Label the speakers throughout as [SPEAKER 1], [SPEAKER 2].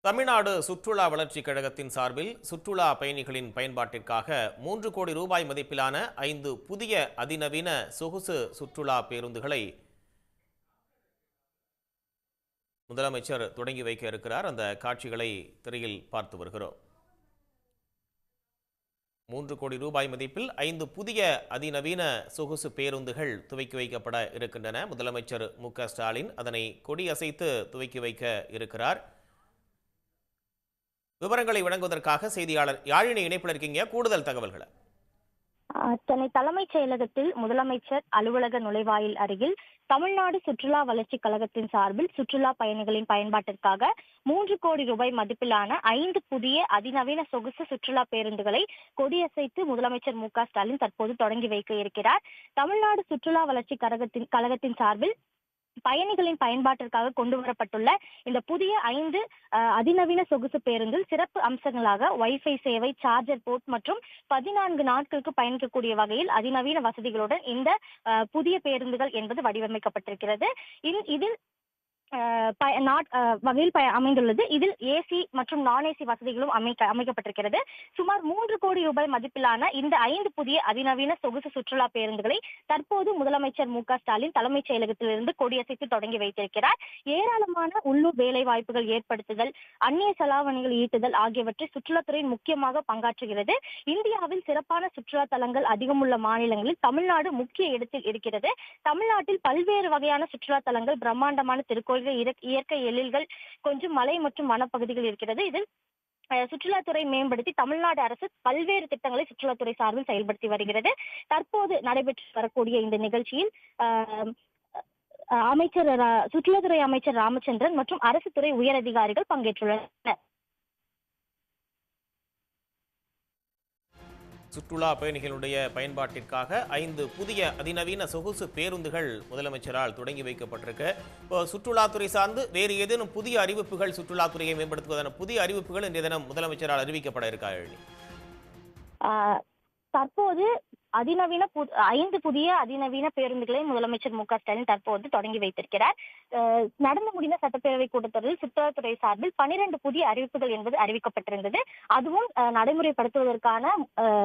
[SPEAKER 1] தமிழ்நாடு சுற்றுலா வளர்ச்சிக் கழகத்தின் சார்பில் சுற்றுலா பயணிகளின் பயன்பாட்டிற்காக 3 கோடி ரூபாய் மதிப்பிலான 5 புதிய அதிநவீன சொகுசு சுற்றுலா பேருந்துகளை முதலமைச்சர் தொடங்கி வைக்க இருக்கிறார். அந்த காட்சிகளை திரையில் பார்த்து வருகிறோம். 3 கோடி ரூபாய் மதிப்பில் 5 புதிய அதிநவீன சொகுசு பேருந்துகள் துவக்கி வைக்கப்பட இருக்கின்றன. முதலமைச்சர் மு.க.ஸ்டாலின் அதனை கொடியசைத்து துவக்கி வைக்க இருக்கிறார். விவரங்களை வழங்குவதற்காக செய்தியாளர் யாழினி இணைப்பில் இருக்கீங்க. கூடுதல் தகவல்களை.
[SPEAKER 2] சென்னை தலைமைச் செயலகத்தில் முதலமைச்சர் அலுவலக நுழைவாயில் அருகில் தமிழ்நாடு சுற்றுலா வளர்ச்சிக் கழகத்தின் சார்பில் சுற்றுலா பயணிகளின் பயன்பாட்டிற்காக 3 கோடி ரூபாய் மதிப்பிலான 5 புதிய அதிநவீன சொகுசு சுற்றுலா பேருந்துகளை கொடியசைத்து முதலமைச்சர் மு.க.ஸ்டாலின் தற்போது தொடங்கி வைக்க இருக்கிறார். தமிழ்நாடு சுற்றுலா வளர்ச்சிக் கழகத்தின் சார்பில் பயணிகளின் பயன்பாட்டிற்காக கொண்டு வரப்பட்டுள்ள இந்த புதிய 5 அதிநவீன சொகுசு பேருந்தில் சிறப்பு அம்சங்களாக வைஃபை சேவை, சார்ஜர் போர்ட் மற்றும் 14 நாட்களுக்கு பயணிக்கக்கூடிய வகையில் அதிநவீன வசதிகளுடன் இந்த புதிய பேருந்துகள் என்பது வடிவமைக்கப்பட்டிருக்கிறது. இதில் வகையில் அமைந்துள்ளது. இதில் ஏசி மற்றும் நான் ஏசி வசதிகளும் அமைக்கப்பட்டிருக்கிறது. சுமார் 3 கோடி ரூபாய் மதிப்பிலான இந்த 5 புதிய அதிநவீன சொகுசு சுற்றுலா பேருந்துகளை தற்போது முதலமைச்சர் மு.க.ஸ்டாலின் தலைமைச் செயலகத்திலிருந்து கொடியசைத்து தொடங்கி வைத்திருக்கிறார். ஏராளமான உள்ளூர் வேலை வாய்ப்புகள் ஏற்படுத்துதல், அந்நிய செலாவணிகள் ஈட்டுதல் ஆகியவற்றை சுற்றுலாத்துறையின் முக்கியமாக பங்காற்றுகிறது. இந்தியாவில் சிறப்பான சுற்றுலா தலங்கள் அதிகமுள்ள மாநிலங்களில் தமிழ்நாடு முக்கிய இடத்தில் இருக்கிறது. தமிழ்நாட்டில் பல்வேறு வகையான சுற்றுலா தலங்கள், பிரம்மாண்டமான திருக்கோயில், இயற்கை எழில்கள், கொஞ்சம் மலை மற்றும் வனப்பகுதிகள் இருக்கிறது. இதில் சுற்றுலாத்துறை மேம்படுத்தி தமிழ்நாடு அரசு பல்வேறு திட்டங்களை சுற்றுலாத்துறை சார்பில் செயல்படுத்தி வருகிறது. தற்போது நடைபெற்று வரக்கூடிய இந்த நிகழ்ச்சியில் சுற்றுலாத்துறை அமைச்சர் ராமச்சந்திரன் மற்றும் அரசு துறை உயர் அதிகாரிகள் பங்கேற்றுள்ளனர்.
[SPEAKER 1] சுற்றுலா பயணிகளுடைய பயன்பாட்டிற்காக 5 புதிய அதிநவீன சொகுசு பேருந்துகள் முதலமைச்சரால் தொடங்கி வைக்கப்பட்டிருக்கு. இப்போ சுற்றுலாத்துறை சார்ந்து வேறு ஏதேனும் புதிய அறிவிப்புகள், சுற்றுலாத்துறையை மேம்படுத்துவதான புதிய அறிவிப்புகள் இன்றைய தினம் முதலமைச்சரால் அறிவிக்கப்பட இருக்கா?
[SPEAKER 2] தற்போது 5 புதிய அதிநவீன பேருந்துகளை முதலமைச்சர் மு.க.ஸ்டாலின் தற்போது தொடங்கி வைத்திருக்கிறார். நடந்து முடிந்த சட்டப்பேரவை கூட்டத்தொடரில் சுற்றுலாத்துறை சார்பில் 12 புதிய அறிவிப்புகள் என்பது அறிவிக்கப்பட்டிருந்தது. அதுவும் நடைமுறைப்படுத்துவதற்கான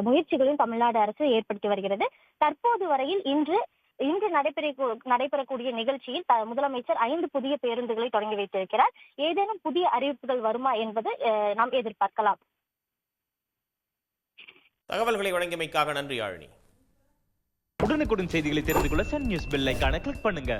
[SPEAKER 2] முயற்சிகளையும் தமிழ்நாடு அரசு ஏற்படுத்தி வருகிறது. தற்போது வரையில் இன்று நடைபெறக்கூடிய நிகழ்ச்சியில் முதலமைச்சர் 5 புதிய பேருந்துகளை தொடங்கி வைத்திருக்கிறார். ஏதேனும் புதிய அறிவிப்புகள் வருமா என்பது நாம் எதிர்பார்க்கலாம்.
[SPEAKER 1] தகவல்களை வழங்கியமைக்காக நன்றி யாழினி.
[SPEAKER 3] உடனுக்குடன் செய்திகளை தெரிந்து கொள்ள சன் நியூஸ் பெல் ஐகானை கிளிக் பண்ணுங்க.